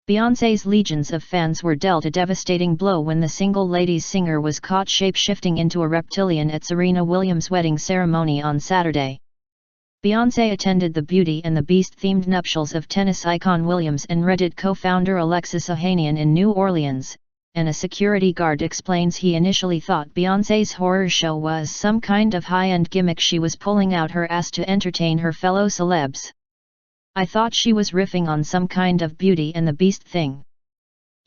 Beyoncé's legions of fans were dealt a devastating blow when the single ladies singer was caught shape-shifting into a reptilian at Serena Williams' wedding ceremony on Saturday. Beyoncé attended the Beauty and the Beast-themed nuptials of tennis icon Williams and Reddit co-founder Alexis Ohanian in New Orleans, and a security guard explains he initially thought Beyoncé's horror show was some kind of high-end gimmick she was pulling out her ass to entertain her fellow celebs. I thought she was riffing on some kind of Beauty and the Beast thing.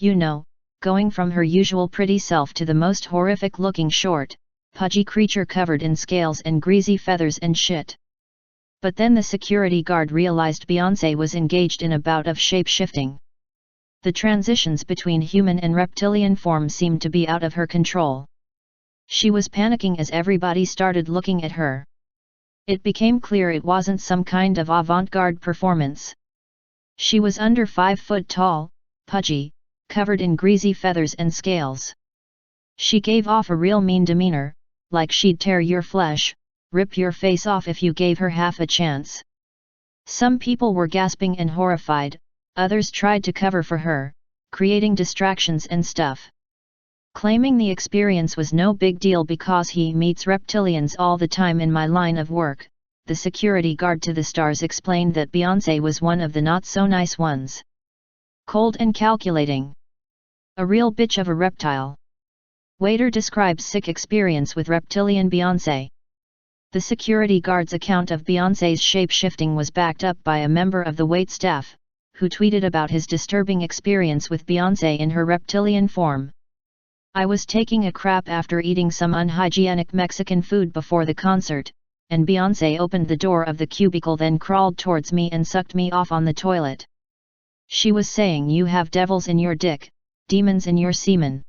You know, going from her usual pretty self to the most horrific-looking short, pudgy creature covered in scales and greasy feathers and shit. But then the security guard realized Beyoncé was engaged in a bout of shape-shifting. The transitions between human and reptilian form seemed to be out of her control. She was panicking as everybody started looking at her. It became clear it wasn't some kind of avant-garde performance. She was under 5 foot tall, pudgy, covered in greasy feathers and scales. She gave off a real mean demeanor, like she'd tear your flesh, rip your face off if you gave her half a chance. Some people were gasping and horrified, others tried to cover for her, creating distractions and stuff. Claiming the experience was no big deal because he meets reptilians all the time in my line of work, the security guard to the stars explained that Beyoncé was one of the not-so-nice ones. Cold and calculating. A real bitch of a reptile. Waiter describes sick experience with reptilian Beyoncé. The security guard's account of Beyoncé's shape-shifting was backed up by a member of the wait staff, who tweeted about his disturbing experience with Beyoncé in her reptilian form. I was taking a crap after eating some unhygienic Mexican food before the concert, and Beyoncé opened the door of the cubicle then crawled towards me and sucked me off on the toilet. She was saying you have devils in your dick, demons in your semen.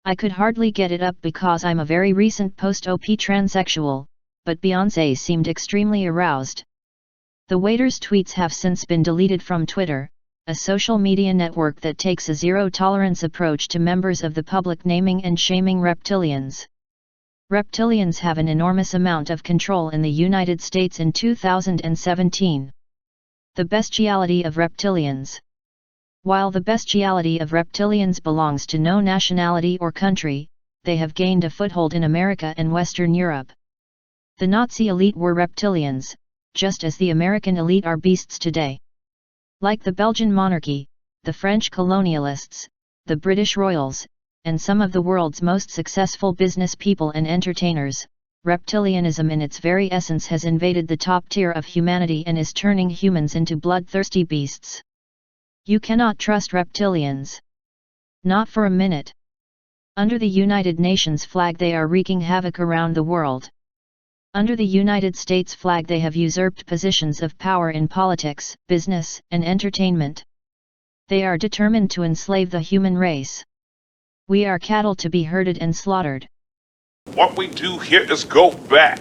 I could hardly get it up because I'm a very recent post-op transsexual, but Beyoncé seemed extremely aroused. The waiter's tweets have since been deleted from Twitter, a social media network that takes a zero-tolerance approach to members of the public naming and shaming reptilians. Reptilians have an enormous amount of control in the United States in 2017. The bestiality of reptilians. While the bestiality of reptilians belongs to no nationality or country, they have gained a foothold in America and Western Europe. The Nazi elite were reptilians, just as the American elite are beasts today. Like the Belgian monarchy, the French colonialists, the British royals, and some of the world's most successful business people and entertainers, reptilianism in its very essence has invaded the top tier of humanity and is turning humans into bloodthirsty beasts. You cannot trust reptilians. Not for a minute. Under the United Nations flag they are wreaking havoc around the world. Under the United States flag they have usurped positions of power in politics, business, and entertainment. They are determined to enslave the human race. We are cattle to be herded and slaughtered. What we do here is go back.